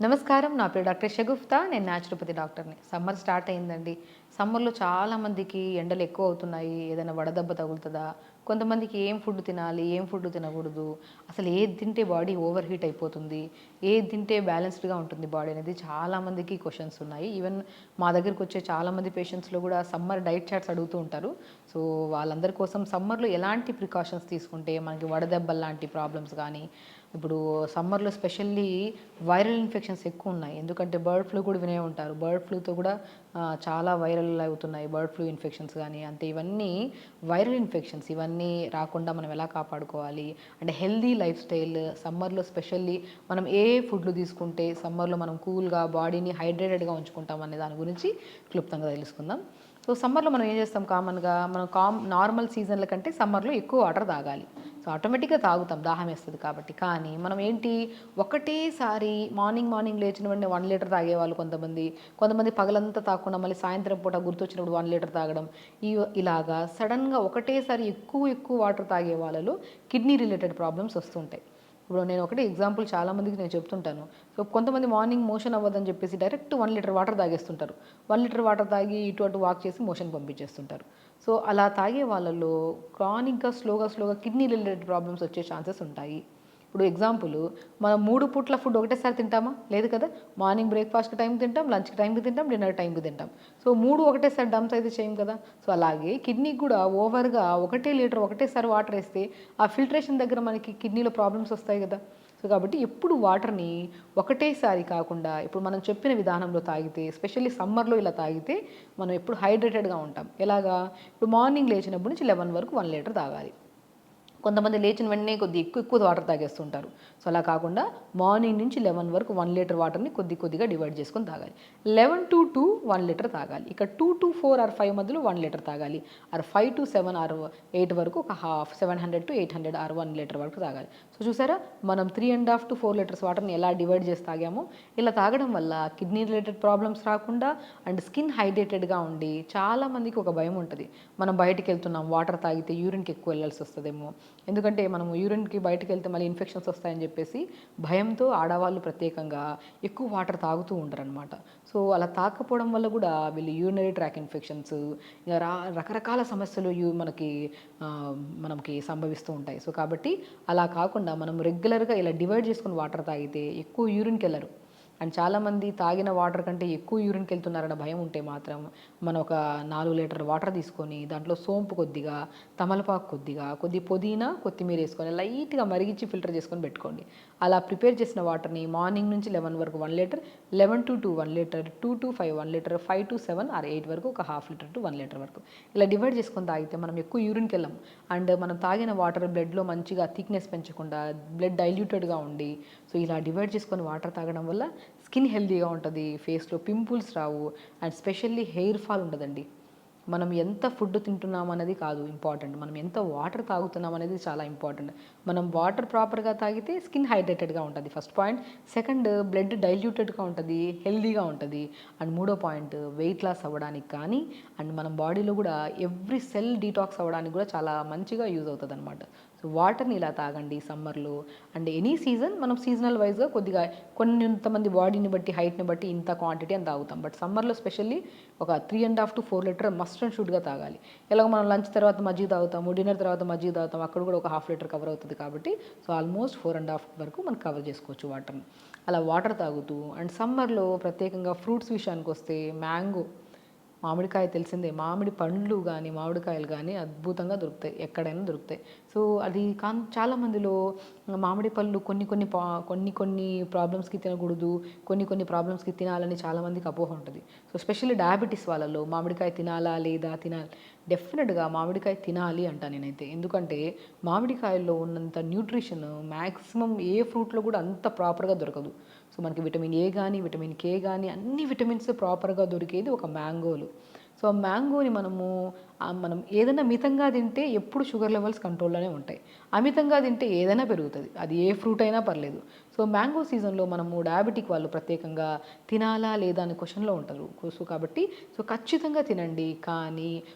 నమస్కారం. నా పేరు డాక్టర్ షగుఫ్తా. నేను న్యాచురోపతి డాక్టర్‌ని. సమ్మర్ స్టార్ట్ అయిందండి. సమ్మర్‌లో చాలామందికి ఎండలు ఎక్కువ అవుతున్నాయి. ఏదైనా వడదెబ్బ తగులుతదా? కొంతమందికి ఏం ఫుడ్ తినాలి? ఏం ఫుడ్ తినకూడదు? అసలు ఏది తింటే బాడీ ఓవర్ హీట్ అయిపోతుంది? ఏది తింటే బ్యాలెన్స్డ్‌గా ఉంటుంది బాడీ అనేది చాలామందికి క్వెషన్స్ ఉన్నాయి. ఈవెన్ మా దగ్గరికి వచ్చే చాలామంది పేషెంట్స్‌లో కూడా సమ్మర్ డైట్ చార్ట్స్ అడుగుతూ ఉంటారు. సో, వాళ్ళందరి కోసం సమ్మర్‌లో ఎలాంటి ప్రికాషన్స్ తీసుకుంటే మనకి వడదెబ్బల్లాంటి ప్రాబ్లమ్స్ గానీ, ఇప్పుడు సమ్మర్‌లో స్పెషల్లీ వైరల్ ఇన్ఫెక్షన్స్ ఎక్కువున్నాయి. ఎందుకంటే బర్డ్ ఫ్లూ కూడా వినే ఉంటారు. బర్డ్ ఫ్లూతో కూడా చాలా వైరల్ అవుతున్నాయి. బర్డ్ ఫ్లూ ఇన్ఫెక్షన్స్ గానీ, అంటే ఇవన్నీ వైరల్ ఇన్ఫెక్షన్స్. ఇవన్నీ రాకుండా మనం ఎలా కాపాడుకోవాలి? అంటే హెల్తీ లైఫ్ స్టైల్ సమ్మర్‌లో స్పెషల్లీ మనం ఏ ఫుడ్‌లు తీసుకుంటే సమ్మర్‌లో మనం కూల్‌గా బాడీని హైడ్రేటెడ్‌గా ఉంచుకుంటాం అనే దాని గురించి క్లుప్తంగా తెలుసుకుందాం. సో, సమ్మర్‌లో మనం ఏం చేస్తాం కామన్‌గా మనం నార్మల్ సీజన్‌ల కంటే సమ్మర్‌లో ఎక్కువ వాటర్ తాగాలి. సో, ఆటోమేటిక్‌గా తాగుతాం దాహమేస్తది కాబట్టి. కానీ మనం ఏంటి ఒకటేసారి మార్నింగ్ లేచిన వెంటనే 1 లీటర్ తాగేవాళ్ళు కొంతమంది. కొంతమంది పగలంతా తాగకుండా మళ్ళీ సాయంత్రం పూట గుర్తొచ్చినప్పుడు 1 లీటర్ తాగడం. ఇలాగా సడెన్‌గా ఒకటేసారి ఎక్కువ వాటర్ తాగే వాళ్ళలో కిడ్నీ రిలేటెడ్ ప్రాబ్లమ్స్ వస్తుంటాయి. ఇప్పుడు నేను ఒకటే ఎగ్జాంపుల్ చాలామందికి నేను చెప్తుంటాను. సో, కొంతమంది మార్నింగ్ మోషన్ అవ్వదని చెప్పేసి డైరెక్ట్ 1 లీటర్ వాటర్ తాగేస్తుంటారు. 1 లీటర్ వాటర్ తాగి ఇటు అటు వాక్ చేసి మోషన్ పంపించేస్తుంటారు. సో, అలా తాగే వాళ్ళలో క్రానిక్‌గా స్లోగా కిడ్నీ రిలేటెడ్ ప్రాబ్లమ్స్ వచ్చే ఛాన్సెస్ ఉంటాయి. ఇప్పుడు ఎగ్జాంపుల్ మనం 3 పూట్ల ఫుడ్ ఒకటేసారి తింటామా? లేదు కదా! మార్నింగ్ బ్రేక్‌ఫాస్ట్‌కి టైంకి తింటాం, లంచ్‌కి టైంకి తింటాం, డిన్నర్ టైంకి తింటాం. సో, 3 ఒకటేసారి డంప్స్ అయితే చేయం కదా! సో, అలాగే కిడ్నీకి కూడా ఓవర్‌గా ఒకటే లీటర్ ఒకటేసారి వాటర్ ఏస్తే ఆ ఫిల్ట్రేషన్ దగ్గర మనకి కిడ్నీలో ప్రాబ్లమ్స్ వస్తాయి కదా! సో, కాబట్టి ఎప్పుడు వాటర్‌ని ఒకటేసారి కాకుండా ఇప్పుడు మనం చెప్పిన విధానంలో తాగితే ఎస్పెషల్లీ సమ్మర్‌లో ఇలా తాగితే మనం ఎప్పుడు హైడ్రేటెడ్‌గా ఉంటాం. ఎలాగా? ఇప్పుడు మార్నింగ్ లేచినప్పటి నుంచి 11 వరకు 1 లీటర్ తాగాలి. కొంతమంది లేచిన వెంటనే కొద్దిగా ఎక్కువ వాటర్ తాగేస్తుంటారు. సో, అలా కాకుండా మార్నింగ్ నుంచి 11 వరకు 1 లీటర్ వాటర్‌ని కొద్దిగా డివైడ్ చేసుకొని తాగాలి. 11-2 1 లీటర్ తాగాలి. ఇక 2-4 ఆర్ 5 మధ్యలో 1 లీటర్ తాగాలి. ఆర్ 5-7 ఆర్ 8 వరకు ఒక హాఫ్ 700-800 ఆర్ 1 లీటర్ వరకు తాగాలి. సో, చూసారా మనం 3.5-4 లీటర్స్ వాటర్‌ని ఎలా డివైడ్ చేసి తాగామో, ఇలా తాగడం వల్ల కిడ్నీ రిలేటెడ్ ప్రాబ్లమ్స్ రాకుండా అండ్ స్కిన్ హైడ్రేటెడ్‌గా ఉండి చాలామందికి ఒక భయం ఉంటది. మనం బయటికెళ్తున్నాం వాటర్ తాగితే యూరిన్‌కి ఎక్కువ వెళ్ళాల్సి వస్తదేమో. ఎందుకంటే మనం యూరిన్‌కి బయటకెళ్తే మళ్ళీ ఇన్ఫెక్షన్స్ వస్తాయని చెప్పేసి భయంతో ఆడవాళ్ళు ప్రత్యేకంగా ఎక్కువ వాటర్ తాగుతూ ఉండరనమాట. సో, అలా తాగకపోవడం వల్ల కూడా వీళ్ళు యూరినరీ ట్రాక్ ఇన్ఫెక్షన్స్ ఇంక రకరకాల సమస్యలు మనకి సంభవిస్తూ ఉంటాయి. సో, కాబట్టి అలా కాకుండా మనం రెగ్యులర్‌గా ఇలా డివైడ్ చేసుకొని వాటర్ తాగితే ఎక్కువ యూరిన్‌కెళ్ళరు. అండ్ చాలామంది తాగిన వాటర్ కంటే ఎక్కువ యూరిన్‌కెళ్తున్నారన్న భయం ఉంటే మాత్రం మనం ఒక 4 లీటర్ వాటర్ తీసుకొని దాంట్లో సోంపు కొద్దిగా, తమలపాకు కొద్దిగా, పుదీనా, కొత్తిమీర ఏసుకొని లైట్‌గా మరిగించి ఫిల్టర్ చేసుకొని పెట్టుకోండి. అలా ప్రిపేర్ చేసిన వాటర్‌ని మార్నింగ్ నుంచి 11 వరకు 1 లీటర్, 11-2 1 లీటర్, 2-5 1 లీటర్, 5-7 ఆర్ 8 వరకు ఒక హాఫ్ లీటర్ టు 1 లీటర్ వరకు. ఇలా డివైడ్ చేసుకొని తాగితే మనం ఎక్కువ యూరిన్‌కెళ్ళం. అండ్ మనం తాగిన వాటర్ బ్లడ్‌లో మంచిగా థిక్‌నెస్ పెంచకుండా బ్లడ్ డైల్యూటెడ్‌గా ఉండి, సో, ఇలా డివైడ్ చేసుకొని వాటర్ తాగడం వల్ల స్కిన్ హెల్తీగా ఉంటది. ఫేస్‌లో pimples Rao. And specially hair fall ఉండదండి. మనం ఎంత ఫుడ్ తింటున్నాం అనేది కాదు ఇంపార్టెంట్. మనం ఎంత వాటర్ తాగుతున్నాం అనేది చాలా ఇంపార్టెంట్. మనం వాటర్ ప్రాపర్‌గా తాగితే స్కిన్ హైడ్రేటెడ్‌గా ఉంటది ఫస్ట్ పాయింట్. సెకండ్ బ్లడ్ డైల్యూటెడ్‌గా ఉంటది. హెల్తీగా ఉంటది. అండ్ మూడో పాయింట్ వెయిట్ లాస్ అవ్వడానికి కానీ అండ్ మన బాడీలో కూడా ఎవ్రీ సెల్ డీటాక్స్ అవ్వడానికి కూడా చాలా మంచిగా యూజ్ అవుతదనమాట. సో, వాటర్‌ని ఇలా తాగండి సమ్మర్‌లో. అండ్ ఎనీ సీజన్ మనం సీజనల్ వైస్‌గా కొద్దిగా కొంతమంది బాడీని బట్టి, హైట్‌ని బట్టి ఇంత క్వాంటిటీ అని తాగుతాం. బట్ సమ్మర్‌లో స్పెషల్లీ ఒక 3.5-4 లీటర్ మస్ట్ అండ్ షుడ్‌గా తాగాలి. ఎలాగో మనం లంచ్ తర్వాత మజ్జిగ తాగుతాము, డిన్నర్ తర్వాత మజ్జిగ తాగుతాం. అక్కడ కూడా ఒక హాఫ్ లీటర్ కవర్ అవుతది కాబట్టి సో, ఆల్మోస్ట్ 4.5 వరకు మనం కవర్ చేసుకోవచ్చు వాటర్‌ని. అలా వాటర్ తాగుతూ అండ్ సమ్మర్‌లో ప్రత్యేకంగా ఫ్రూట్స్ విషయానికొస్తే మ్యాంగో మామిడికాయ తెలిసిందే. మామిడి పండ్లు గానీ, మామిడికాయలు గానీ అద్భుతంగా దొరుకుతాయి. ఎక్కడైనా దొరుకుతాయి. సో, అది చాలా మందిలో మామిడి పళ్ళు కొన్ని ప్రాబ్లమ్స్‌కి తినకూడదు. కొన్ని ప్రాబ్లమ్స్‌కి తినాలని చాలామందికి అపోహ ఉంటది. సో, ఎస్పెషల్లీ డయాబెటిస్ వాళ్ళలో మామిడికాయ తినాలా? లేదా? డెఫినిట్‌గా మామిడికాయ తినాలి అంటా నేనైతే. ఎందుకంటే మామిడికాయల్లో ఉన్నంత న్యూట్రిషన్ మాక్సిమం ఏ ఫ్రూట్‌లో కూడా అంత ప్రాపర్‌గా దొరకదు. సో, మనకి విటమిన్ ఏ గానీ, విటమిన్ కే గానీ అన్ని విటమిన్స్ ప్రాపర్‌గా దొరికేది ఒక మ్యాంగోలో. సో మ్యాంగోని మనం ఏదైనా మితంగా తింటే ఎప్పుడు షుగర్ లెవెల్స్ కంట్రోల్లోనే ఉంటాయి. అమితంగా తింటే ఏదైనా పెరుగుతుంది, అది ఏ ఫ్రూట్ అయినా పర్లేదు. సో మ్యాంగో సీజన్లో మనము డయాబెటిక్ వాళ్ళు ప్రత్యేకంగా తినాలా లేదా అనే క్వశ్చన్లో ఉంటారు. సో కాబట్టి ఖచ్చితంగా తినండి, కానీ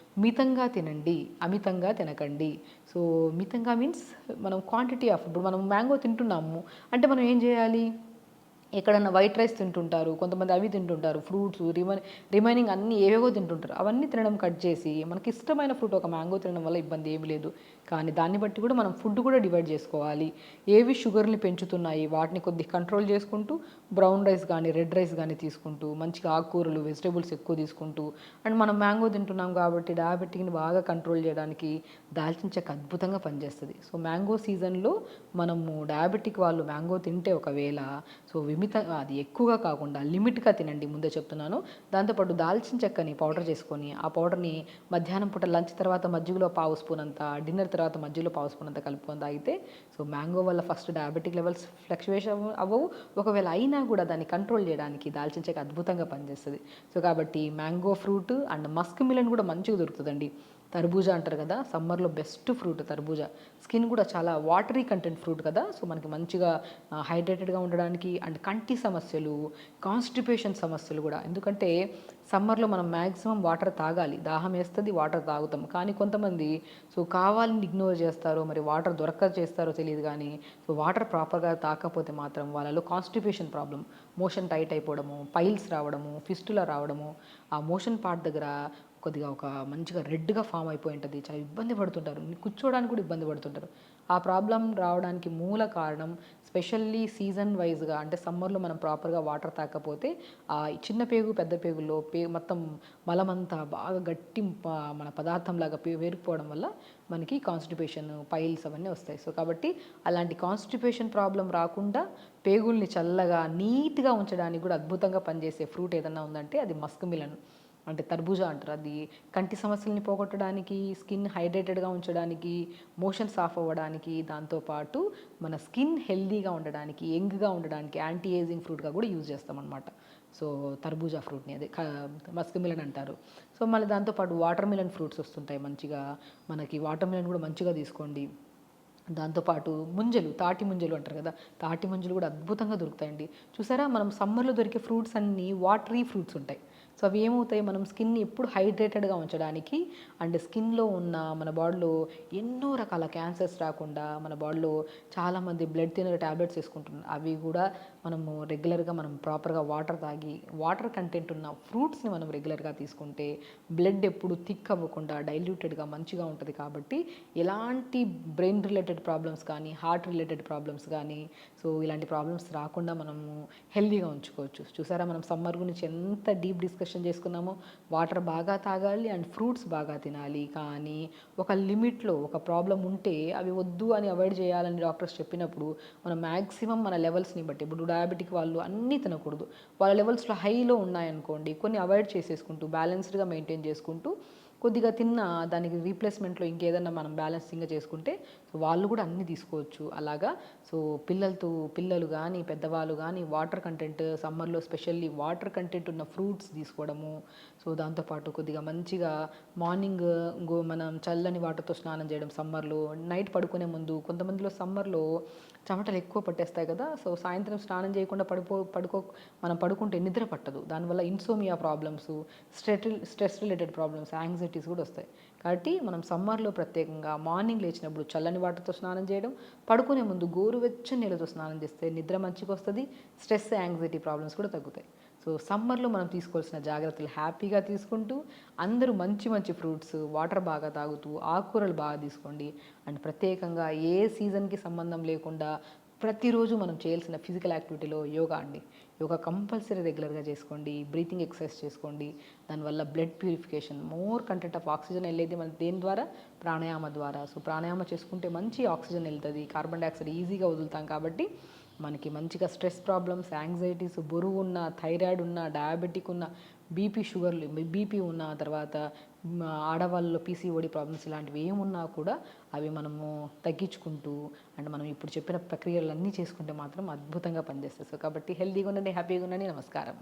మితంగా తినండి, అమితంగా తినకండి. సో మితంగా మీన్స్ మనం క్వాంటిటీ ఆఫ్, ఇప్పుడు మనం మ్యాంగో తింటున్నాము అంటే మనం ఏం చేయాలి, ఎక్కడన్నా వైట్ రైస్ తింటుంటారు, కొంతమంది అవి తింటుంటారు, ఫ్రూట్స్ రిమైనింగ్ అన్నీ ఏవేవో తింటుంటారు. అవన్నీ తినడం కట్ చేసి మనకి ఇష్టమైన ఫ్రూట్ ఒక మ్యాంగో తినడం వల్ల ఇబ్బంది ఏమీ లేదు. కానీ దాన్ని బట్టి కూడా మనం ఫుడ్ కూడా డివైడ్ చేసుకోవాలి. ఏవి షుగర్ని పెంచుతున్నాయి వాటిని కొద్దిగా కంట్రోల్ చేసుకుంటూ, బ్రౌన్ రైస్ కానీ రెడ్ రైస్ కానీ తీసుకుంటూ, మంచిగా ఆకుకూరలు వెజిటేబుల్స్ ఎక్కువ తీసుకుంటూ, అండ్ మనం మ్యాంగో తింటున్నాం కాబట్టి డయాబెటిక్ని బాగా కంట్రోల్ చేయడానికి దాల్చిన చెక్క అద్భుతంగా పనిచేస్తుంది. సో మ్యాంగో సీజన్లో మనము డయాబెటిక్ వాళ్ళు మ్యాంగో తింటే ఒకవేళ అది ఎక్కువగా కాకుండా లిమిట్గా తినండి, ముందే చెప్తున్నాను. దాంతోపాటు దాల్చిన చెక్కని పౌడర్ చేసుకొని ఆ పౌడర్ని మధ్యాహ్నం పూట లంచ్ తర్వాత మజ్జిగలో పావు స్పూన్ అంత, డిన్నర్ తర్వాత మజ్జిగలో పావు స్పూన్ అంత కలుపుకొని తాగితే మ్యాంగో వల్ల ఫస్ట్ డయాబెటిక్ లెవెల్స్ ఫ్లక్చువేషన్ అవ్వవు. ఒకవేళ అయినా కూడా దాన్ని కంట్రోల్ చేయడానికి దాల్చిన చెక్క అద్భుతంగా పనిచేస్తుంది. కాబట్టి mango fruit and Musk melon కూడా మంచిగా దొరుకుతుందండి. తర్బూజా అంటారు కదా, సమ్మర్లో బెస్ట్ ఫ్రూట్ తర్బూజా. స్కిన్ కూడా చాలా వాటరీ కంటెంట్ ఫ్రూట్ కదా, సో మనకి మంచిగా హైడ్రేటెడ్గా ఉండడానికి, అండ్ కంటి సమస్యలు, కాన్స్టిపేషన్ సమస్యలు కూడా. ఎందుకంటే సమ్మర్లో మనం మ్యాక్సిమం వాటర్ తాగాలి, దాహం వేస్తుంది వాటర్ తాగుతాం, కానీ కొంతమంది కావాలని ఇగ్నోర్ చేస్తారో, మరి వాటర్ దొరక్క చేస్తారో తెలియదు, కానీ వాటర్ ప్రాపర్గా తాకపోతే మాత్రం వాళ్ళలో కాన్స్టిపేషన్ ప్రాబ్లం, మోషన్ టైట్ అయిపోవడము, పైల్స్ రావడము, ఫిస్టులా రావడము, ఆ మోషన్ పార్ట్ దగ్గర కొద్దిగా ఒక మంచిగా రెడ్గా ఫామ్ అయిపోయి ఉంటుంది, చాలా ఇబ్బంది పడుతుంటారు, కూర్చోవడానికి కూడా ఇబ్బంది పడుతుంటారు. ఆ ప్రాబ్లం రావడానికి మూల కారణం స్పెషల్లీ సీజన్ వైజ్గా, అంటే సమ్మర్లో మనం ప్రాపర్గా వాటర్ తాకపోతే ఆ చిన్న పేగు పెద్ద పేగుల్లో మొత్తం మలమంతా బాగా గట్టి మన పదార్థంలాగా వేరుకుపోవడం వల్ల మనకి కాన్స్టిపేషన్, పైల్స్ అవన్నీ వస్తాయి. సో కాబట్టి అలాంటి కాన్స్టిపేషన్ ప్రాబ్లం రాకుండా పేగుల్ని చల్లగా నీట్గా ఉంచడానికి కూడా అద్భుతంగా పనిచేసే ఫ్రూట్ ఏదన్నా ఉందంటే అది మస్క్ మిలన్, అంటే తర్బూజా అంటారు. అది కంటి సమస్యల్ని పోగొట్టడానికి, స్కిన్ హైడ్రేటెడ్గా ఉంచడానికి, మోషన్ సాఫ్ అవ్వడానికి, దాంతోపాటు మన స్కిన్ హెల్దీగా ఉండడానికి, యంగ్గా ఉండడానికి, యాంటీ ఏజింగ్ ఫ్రూట్గా కూడా యూజ్ చేస్తామన్నమాట. సో తర్బూజా ఫ్రూట్ని అదే మస్క్ మిలన్ అంటారు. సో మళ్ళీ దాంతోపాటు వాటర్ మిలన్ ఫ్రూట్స్ వస్తుంటాయి మంచిగా, మనకి వాటర్ మిలన్ కూడా మంచిగా తీసుకోండి. దాంతోపాటు తాటి ముంజలు అంటారు కదా, తాటి ముంజలు కూడా అద్భుతంగా దొరుకుతాయండి. చూసారా, మనం సమ్మర్లో దొరికే ఫ్రూట్స్ అన్నీ వాటరీ ఫ్రూట్స్ ఉంటాయి. సో అవి ఏమవుతాయి, మనం స్కిన్ని ఎప్పుడు హైడ్రేటెడ్గా ఉంచడానికి, అండ్ స్కిన్లో ఉన్న మన బాడీలో ఎన్నో రకాల క్యాన్సర్స్ రాకుండా, మన బాడీలో చాలామంది బ్లడ్ థిన్నర్ ట్యాబ్లెట్స్ వేసుకుంటున్నారు, అవి కూడా మనము రెగ్యులర్గా మనం ప్రాపర్గా వాటర్ తాగి, వాటర్ కంటెంట్ ఉన్న ఫ్రూట్స్ని మనం రెగ్యులర్గా తీసుకుంటే బ్లడ్ ఎప్పుడు థిక్ అవ్వకుండా డైల్యూటెడ్గా మంచిగా ఉంటుంది. కాబట్టి ఎలాంటి బ్రెయిన్ రిలేటెడ్ ప్రాబ్లమ్స్ కానీ, హార్ట్ రిలేటెడ్ ప్రాబ్లమ్స్ కానీ, ఇలాంటి ప్రాబ్లమ్స్ రాకుండా మనము హెల్దీగా ఉంచుకోవచ్చు. చూసారా, మనం సమ్మర్ గురించి ఎంత డీప్ డిస్కషన్ చేసుకున్నామో. వాటర్ బాగా తాగాలి అండ్ ఫ్రూట్స్ బాగా తినాలి, కానీ ఒక లిమిట్లో, ఒక ప్రాబ్లం ఉంటే అవి వద్దు అని అవాయిడ్ చేయాలని డాక్టర్స్ చెప్పినప్పుడు మనం మ్యాక్సిమం మన లెవెల్స్ని బట్టి, ఇప్పుడు డయాబెటిక్ వాళ్ళు అన్నీ తినకూడదు, వాళ్ళ లెవెల్స్లో హైలో ఉన్నాయనుకోండి, కొన్ని అవాయిడ్ చేసేసుకుంటూ బ్యాలెన్స్డ్గా మెయింటైన్ చేసుకుంటూ కొద్దిగా దానికి రీప్లేస్మెంట్లో ఇంకేదన్నా మనం బ్యాలెన్సింగ్గా చేసుకుంటే వాళ్ళు కూడా అన్నీ తీసుకోవచ్చు. అలాగా పిల్లలు కానీ పెద్దవాళ్ళు కానీ వాటర్ కంటెంట్, సమ్మర్లో స్పెషల్లీ వాటర్ కంటెంట్ ఉన్న ఫ్రూట్స్ తీసుకోవడము. దాంతోపాటు కొద్దిగా మంచిగా మార్నింగ్ మనం చల్లని వాటర్తో స్నానం చేయడం సమ్మర్లో, నైట్ పడుకునే ముందు. కొంతమందిలో సమ్మర్లో చెమటలు ఎక్కువ పట్టేస్తాయి కదా, సాయంత్రం స్నానం చేయకుండా మనం పడుకుంటే నిద్ర పట్టదు, దానివల్ల insomnia problems, stress related problems, anxieties కూడా వస్తాయి. కాబట్టి మనం సమ్మర్లో ప్రత్యేకంగా మార్నింగ్ లేచినప్పుడు చల్లని వాటర్తో స్నానం చేయడం, పడుకునే ముందు గోరువెచ్చని నీళ్ళతో స్నానం చేస్తే నిద్ర మంచిగా వస్తుంది, స్ట్రెస్, యాంగ్జైటీ ప్రాబ్లమ్స్ కూడా తగ్గుతాయి. సమ్మర్లో మనం తీసుకోవాల్సిన జాగ్రత్తలు హ్యాపీగా తీసుకుంటూ, అందరూ మంచి మంచి ఫ్రూట్స్, వాటర్ బాగా తాగుతూ, ఆకుకూరలు బాగా తీసుకోండి. అండ్ ప్రత్యేకంగా ఏ సీజన్కి సంబంధం లేకుండా ప్రతిరోజు మనం చేయాల్సిన ఫిజికల్ యాక్టివిటీలో యోగా అండి. యోగా కంపల్సరీ రెగ్యులర్గా చేసుకోండి, బ్రీతింగ్ ఎక్సర్సైజ్ చేసుకోండి. దానివల్ల blood purification, more content of oxygen వెళ్ళేది మన దేని ద్వారా, ప్రాణాయామ ద్వారా. ప్రాణాయామ చేసుకుంటే మంచి ఆక్సిజన్ వెళ్తుంది, కార్బన్ డైఆక్సైడ్ ఈజీగా వదులుతాం. కాబట్టి మనకి మంచిగా స్ట్రెస్ ప్రాబ్లమ్స్, యాంగ్జైటీస్, బరువు ఉన్న, థైరాయిడ్ ఉన్న, డయాబెటిక్ ఉన్న, బీపీ ఉన్న, తర్వాత ఆడవాళ్ళలో పీసీఓడి ప్రాబ్లమ్స్ ఇలాంటివి ఏమున్నా కూడా అవి మనము తగ్గించుకుంటూ, అండ్ మనం ఇప్పుడు చెప్పిన ప్రక్రియలన్నీ చేసుకుంటే మాత్రం అద్భుతంగా పనిచేస్తాయి. కాబట్టి హెల్తీగా ఉండండి, హ్యాపీగా ఉండండి. నమస్కారం.